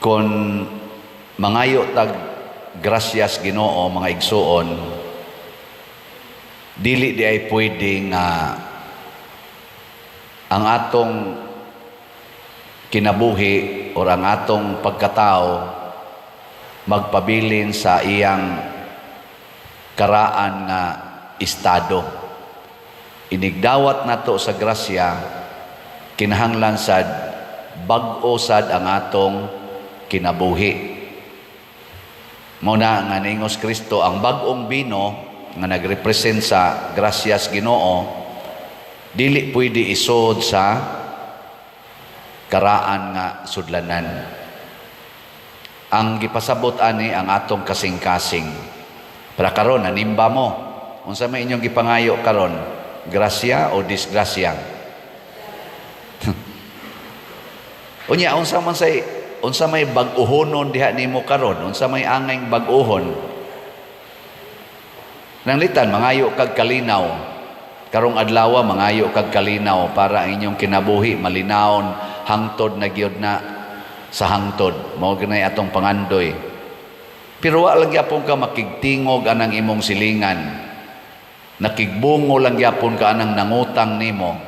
Kung mangayo tag grasyas Ginoo mga igsuon, dili di ay pwede nga ang atong kinabuhi o ang atong pagkatao magpabilin sa iyang karaan nga estado. Inigdawat nato sa grasya, kinahanglan sad bag-o sad ang atong kinabuhi. Muna nga ningos Kristo, ang bag-ong bino nga nagrepresent sa grasyas Ginoo, dili pwede isod sa karaan nga sudlanan. Ang gipasabot ani ang atong kasing-kasing. Para karon nanimba mo, unsa may inyong gipangayo karon, grasya o disgrasya? Unya unsa may bag-uhonon diha nimo karon, unsa may angay bag-uhon? Nanglitan mangayo kag kalinaw. Karong adlaw mangayo kag kalinaw para ang inyong kinabuhi malinawon, hangtod na gyud na sa hangtod. Mao ginay atong pangandoy. Pero wa lang gyapon ka makigtingog anang imong silingan. Nakigbungo lang gyapon ka anang nangutang nimo.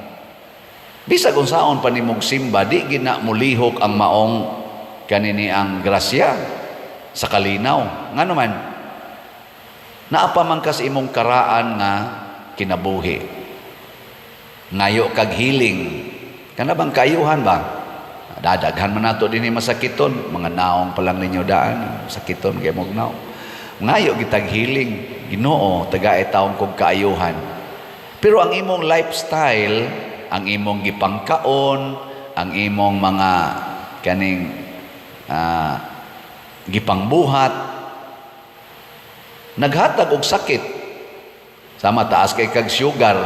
Bisag unsaon pa nimong simba, di gina mulihok ang maong kanini ang grasya sa kalinaw. Ngano man, naapa man kas imong karaan nga kinabuhi. Ngayo kag healing. Kana bang kayuhan ba? Dadaghan man nato dinhi masakiton, mga naong pa lang ninyo daan, sakiton kay mong naong. Ngayo gitag healing, Ginoo tagay taong kog kaayuhan. Pero ang imong lifestyle, ang imong gipangkaon, ang imong mga kaning gipangbuhat, naghatag og sakit. Sama taas kay kag sugar,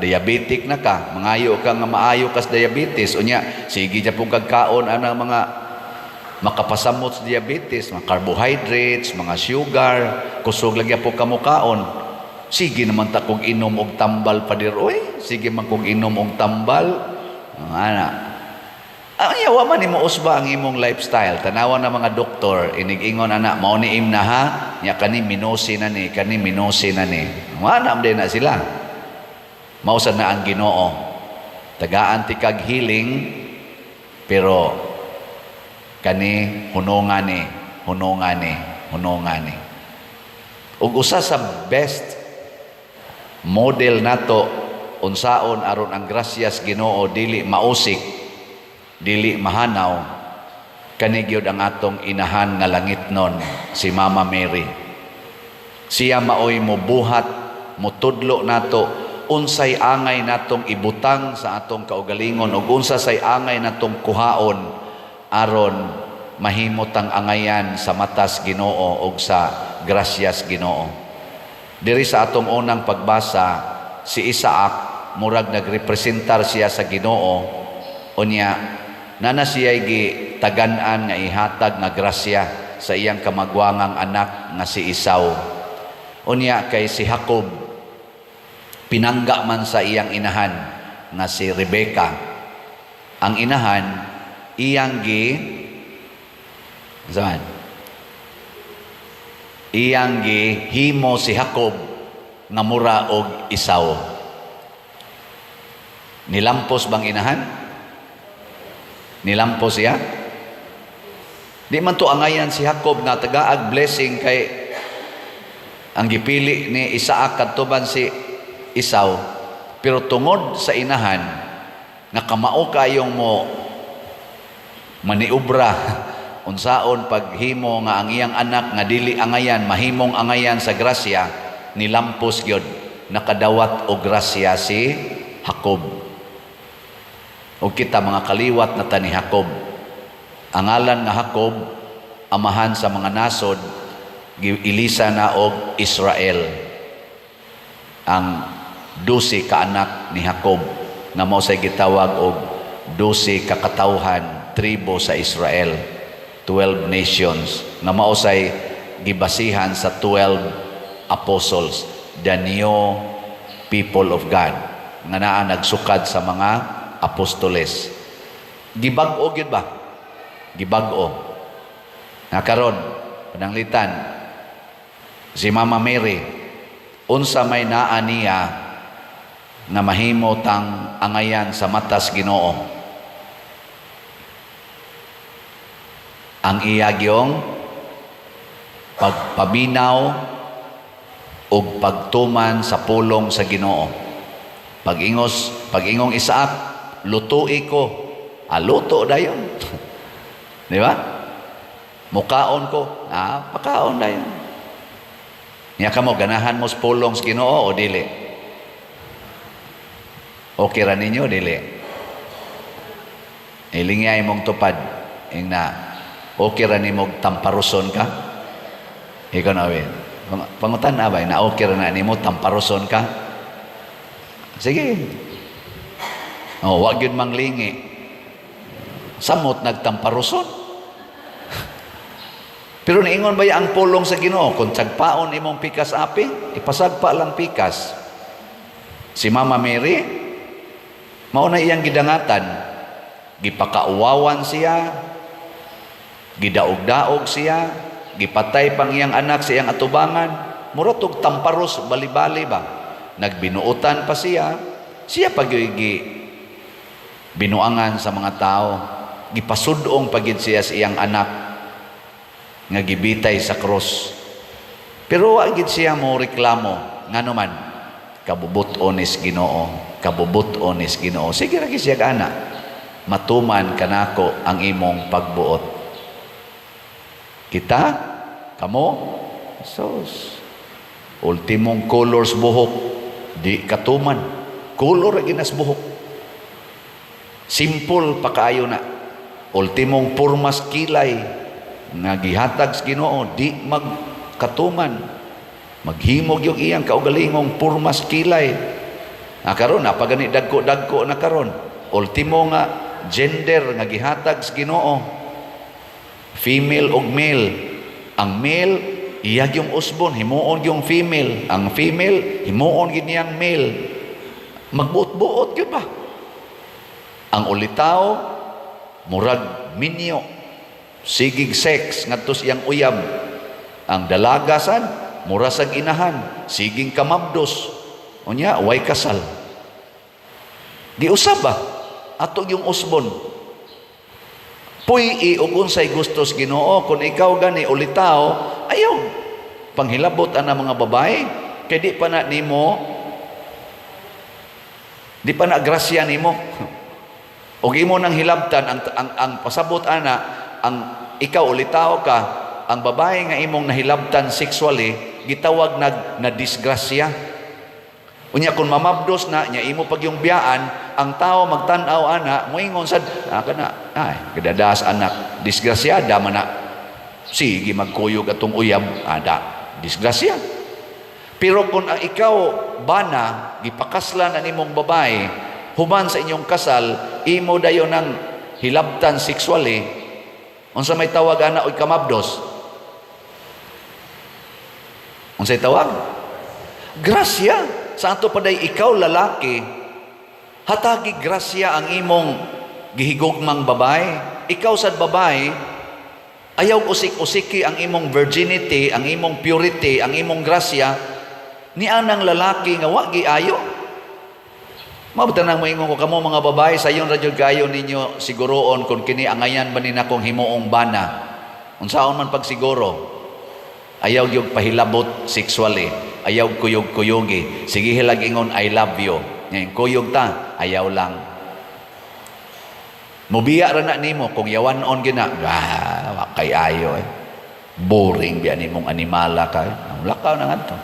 diabetic na ka, mangayo ka nga maayo kas diabetes, unya sige ja pong kagkaon anang mga makapasamot sa diabetes, mga carbohydrates, mga sugar, kusog lagi po kamukaon. Sige naman ta kog inom og tambal pa dir, oy, sige man kog inom og tambal. Ana. Ang yawa man nimo usba ang imong lifestyle. Tanawan na mga doktor, inig-ingon ana, mao ni im na ha, nya kani minosi na ni, kani minosi na ni. Ana din na sila. Mausad na ang Ginoo. Tagaan ti kag healing, pero kani hunongan ni. Ug usa sa best model nato unsaon aron ang grasyas Ginoo dili mausik, dili mahanaw, kani gyud ang atong inahan nga langitnon, si Mama Mary. Siya maoy mobuhat, motudlo nato unsay angay natong ibutang sa atong kaugalingon ug unsa say angay natong kuhaon aron mahimot ang angayan sa matas Ginoo ug sa grasyas Ginoo. Diri sa atong unang pagbasa, si Isaac murag nagrepresentar siya sa Ginoo, unya nana siya gitagan-an nga ihatag nga grasya sa iyang kamagwangang anak nga si Esau. Unya kay si Jacob pinangga man sa iyang inahan nga si Rebecca. Ang inahan iyang himo si Jacob nga mura og Esau. Nilampos bang inahan? Nilampos siya? Di man to angayan si Jacob na tagaag blessing kay ang gipili ni Isaac kadtuban si Esau. Pero tungod sa inahan, nakamao kayong mo maniubra unsaon paghimo nga ang iyang anak nga dili angayan, mahimong angayan sa grasya, nilampos gyud, nakadawat og grasya si Jacob. O kita mga kaliwat na tani Jacob. Ang ngalan nga Jacob, amahan sa mga nasod, ilisa na og Israel. Ang 12 ka anak ni Jacob nga mao say gitawag og 12 ka katawhan, tribo sa Israel, 12 nations, nga mao say gibasihan sa 12 apostles, the new people of God, nga naa nagsukad sa mga apostoles. Gibag-o gyud ba? Gibag-o. Nga karon, pananglitan, si Mama Mary, unsa may naa niya nga mahimo tang angayan sa matas Ginoo. Ang iyagyong pagpaminaw o pagtuman sa pulong sa Ginoo. Pag-ingong Isaak, lutoi ko. Luto dayon. Di ba? Mukaon ko. Pakaon dayon. Niya ka mo, ganahan mo sa pulong sa Ginoo o dili? Okay ra ninyo, dili? Ilingay mong tupad. Okay ra ni mo tamparuson ka? Ikaw na, pangutan na ba? Na okay ra na ni mo tamparuson ka? Sige. Wag yun manglingi. Samot nagtamparuson. Pero niingon ba ang pulong sa Ginoo? Kung tsagpaon imong pikas api, ipasagpa lang pikas. Si Mama Mary, mauna iyang gidangatan. Gipakauwawan siya, gidaog-daog siya, gipatay pang iyang anak sa iyang atubangan. Muratog tamparos, bali-bali ba? Nagbinuutan pa siya. Siya pag-igi binuangan sa mga tao. Gipasudong pagid siya sa iyang anak nga gibitay sa krus. Pero agid siya mo reklamo nganuman kabubuton is Ginoo, kabubuton is Ginoo. Sige ra siya ana, matuman kanako ang imong pagbuot. Kita kamo sos ultimong colors buhok di katuman, color ginas buhok, simple pa kaayo na. Ultimong purmas kilay nga gihatag sa Ginoo di magkatuman, maghimog yung iyang kaugalingong purmas kilay. Karon na pagani dagko na karon, ultimo nga gender nga gihatag sa Ginoo, female ug male. Ang male iyag yung usbon, himuon yung female. Ang female himuon gid niyang male. Magbuot-buot gyud ba? Ang ulitaw murag minyo, sigig sex ngadto siyang uyab. Ang dalagasan mura sa inahan, siging kamabdos. Unya way kasal. Di usab ba ato yung usbon? Puy ug unsay gustos Ginoo. Kung ikaw gani ulitaw, ayaw panghilabot ana mga babae kay di pa na grasya nimo. Og imo nang hilabtan ang pasabot ana, ang ikaw ulitaw ka, ang babae nga imong nahilabtan sexually gitawag na disgrasya. Unya kung mamabdos na nya imo pag yung biyaan, ang tao magtan-aw ana moingon sad kana gadadas anak, disgrasyada man na. Sige magkuyog atong uyab, disgrasya. Pero kung ang ikaw bana gipakaslan ang imong babae, human sa inyong kasal, imo dayon ng hilabtan sexually, unsa may tawag ana oy kamabdos? Unsay tawag? Grasya. Sa ato paday ikaw lalaki, hatagi grasya ang imong gihigugmang babae. Ikaw sad babae, ayaw usik-usiki ang imong virginity, ang imong purity, ang imong grasya ni anang lalaki nga wa giayo. Mabutan nang moingon ko kamo mga babae, sayon ra jud kayo ninyo siguroon kung kini angayan ba nina kong himuong bana. Unsaon man pag siguro, ayaw yung pahilabot sexually, ayaw kuyog-kuyogi. Sige hilag ingon I love you. Ngayon kuyog ta, ayaw lang. Mubiya ra na nimo kung yawan-on gina. Kay ayo boring biya nimong animala kay. Lakaw na ngadto.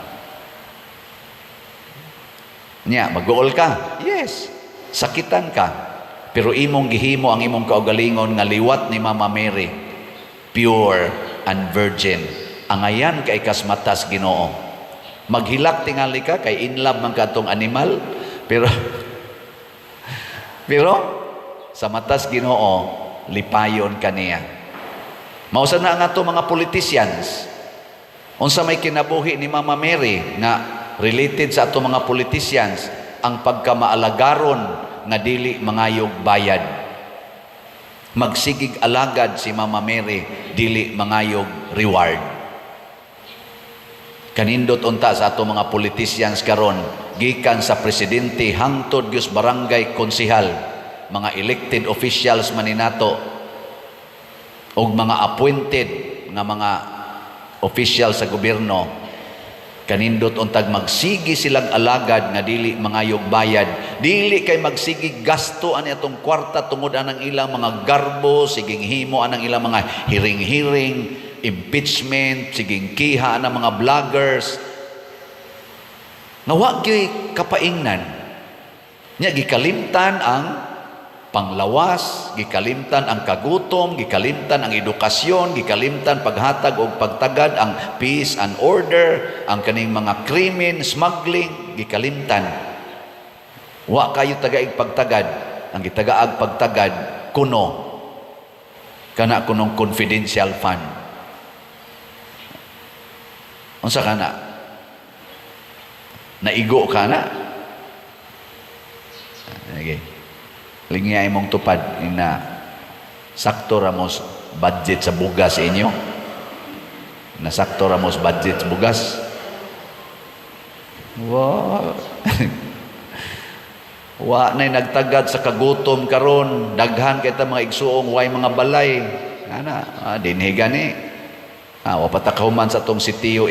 Nya, mag-goal ka? Yes. Sakitan ka. Pero imong gihimo ang imong kaugalingon nga liwat ni Mama Mary. Pure and virgin. Angayan kay kasmatas Ginoo. Maghilak tingali ka kay in love man katong animal. Pero sa matas Ginoo, lipayon kaniya. Mausa na nga to mga politicians. Unsa may kinabuhi ni Mama Mary nga related sa ato mga politicians, ang pagkamaalagaron nga dili mangayog bayad. Magsigig alagad si Mama Mary, dili mangayog reward. Kanindot unta sa ato mga politicians karon, gikan sa presidente hangtod gyud barangay konsehal, mga elected officials maninato og mga appointed nga mga official sa gobyerno, kanindot untag magsigi silang alagad nga dili mangayog bayad, dili kay magsigi gasto ani atong kwarta tungod anang ilang mga garbo, siging himo anang ilang mga hiring-hiring, impeachment, siging kiha anang mga vloggers nga wa gyud kapaingnan nya, gikalimtan ang panglawas, gikalimtan ang kagutom, gikalimtan ang edukasyon, gikalimtan paghatag o pagtagad ang peace and order, ang kaning mga krimen, smuggling, gikalimtan. Wa kayo tagaig pagtagad, ang gitagaag pagtagad kuno kana kunong confidential fund. Unsa kana? Naigo kana? Okay. Lingiyay mong tupad na sakto ramos budget sa bugas sa inyo, na sakto ramos budget sa bugas. Wow. Wa na'y nagtagad sa kagutom karon, daghan kay ta mga igsuong way mga balay ana dinhi gani wa patakahuman sa tong sitiyo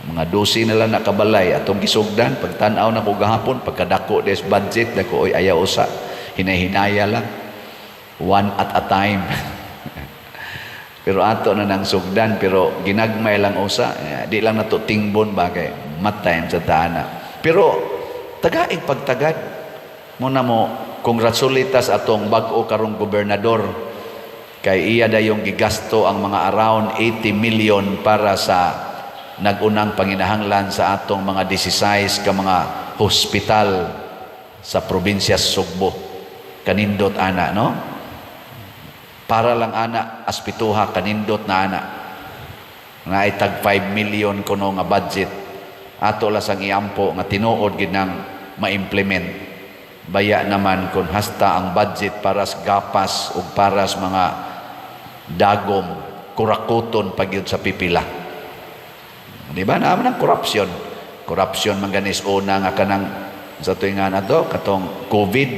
mga 12 na lang nakabalay atong gisugdan, pagtan-aw na ko gahapon, pagkadako des budget dako oy ayaw usa, hinay-hinaya lang, one at a time. Pero ato na nang sugdan, pero ginagmay lang usa, di lang nato tingbon bagay matay sa taana. Pero tagaig pagtagad muna mo congratulitas atong bag-o karong gobernador, kay iya dayong gigasto ang mga around 80 million para sa nagunang panginahanglan sa atong mga 16 ka mga hospital sa probinsya Sugbo. Kanindot ana, no? Para lang ana aspituha, kanindot na ana nga ay tag 5 million kuno nga budget ato lasang iampo nga tinuod gid nang ma-implement. Baya naman kung hasta ang budget para sa gapas o para sa mga dagom, kurakuton pagyud sa pipila. Di ba? Naman ang corruption. Corruption man ganis una nga kanang sa tuingan ato, katong COVID.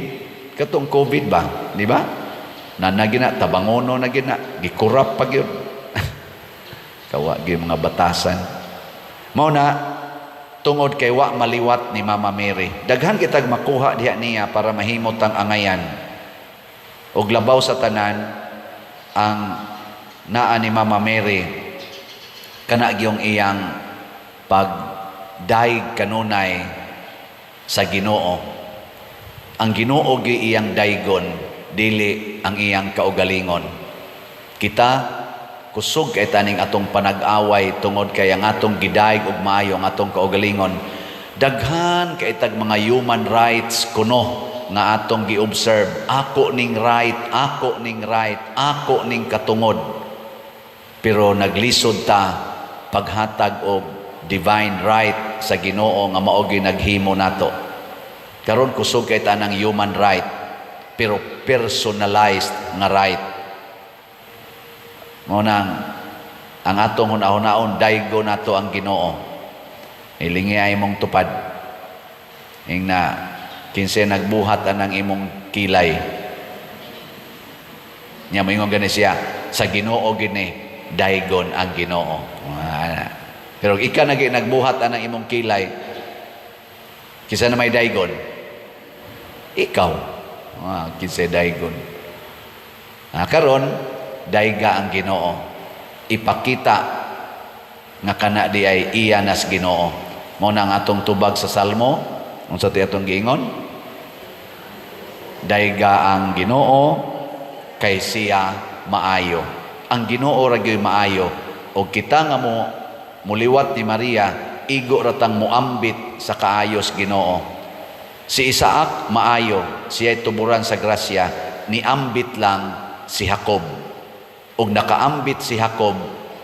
Katong COVID ba? Di ba? Nanagina, tabangono na gina. Gikurap pag yun. Kawa gyud mga batasan. Mao na, tungod kay wa maliwat ni Mama Mary. Daghan kitag makuha diha niya para mahimot ang angayan. Og labaw sa tanan, ang naa ni Mama Mary, kana gyung iyang pagdaig kanunay sa Ginoo. Ang Ginoo gi iyang daigon, dili ang iyang kaugalingon. Kita kusog kay taning atong panag-away tungod kay ang atong gidaig ug maayo ang atong kaugalingon. Daghan kay tag mga human rights kuno nga atong gi-observe. Ako ning right, ako ning right, ako ning katungod. Pero naglisod ta paghatag og divine right sa Ginoo nga mao gyud naghimo nato. Karon kusog kay tanang human right, pero personalized nga right. Mao nang ang atong hunahon daygo nato ang Ginoo. Ilingi ay mong tupad. Ing na kinse nagbuhat anang imong kilay. Nya moingon gani siya, sa Ginoo gini daygon ang Ginoo. Pero ika nagbuhat anang imong kilay, kisa na may daygon, ikaw kinsa daygon. Karon dayga ang Ginoo, ipakita nga kana di ay iya nas Ginoo. Mao nang atong tubag sa Salmo, unsa ti atong giingon? Dayga ang Ginoo kay siya maayo. Ang Ginoo ra gyud maayo, og kita nga muliwat ni Maria, igo ratang muambit sa kaayos Ginoo. Si Isaac maayo, siya'y tuburan sa grasya, niambit lang si Jacob. Og nakaambit si Jacob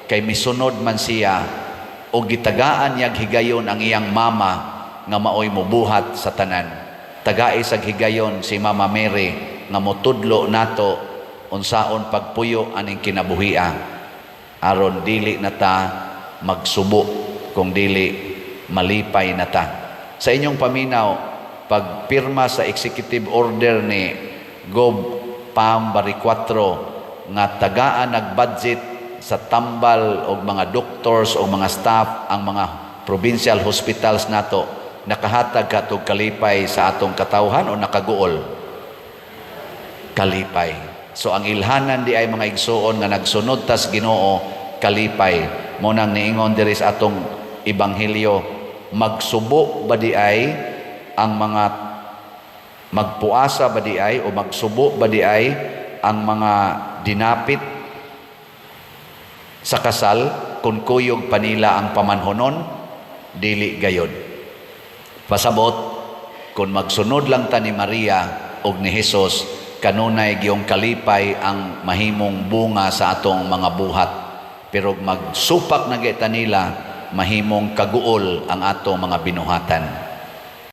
kay misunod man siya, og gitagaan niya higayon ang iyang mama nga maoy mobuhat sa tanan. Tagai sa higayon si Mama Mary nga motudlo nato unsaon pagpuyo aning kinabuhia aron dili nata magsubo kung dili malipay nata. Sa inyong paminaw, pagpirma sa executive order ni Gov. Pam Bariccuatro nga tagaan nag-budget sa tambal og mga doctors o mga staff ang mga provincial hospitals nato, nakahatag katong kalipay sa atong katawhan o nakaguol? Kalipay. So ang ilhanan di ay mga igsuon nga nagsunod tas Ginoo, kalipay. Mo nang niingon diri sa atong ebanghelyo, magsubo ba di ay ang mga magpuasa ba di ay o magsubo ba di ay ang mga dinapit sa kasal kung kuyog panila ang pamanhonon? Dili gayod. Pasabot, kung magsunod lang ta ni Maria o ni Jesus, kanunay giyong kalipay ang mahimong bunga sa atong mga buhat. Pero magsupak na kita nila, mahimong kaguol ang atong mga binuhatan.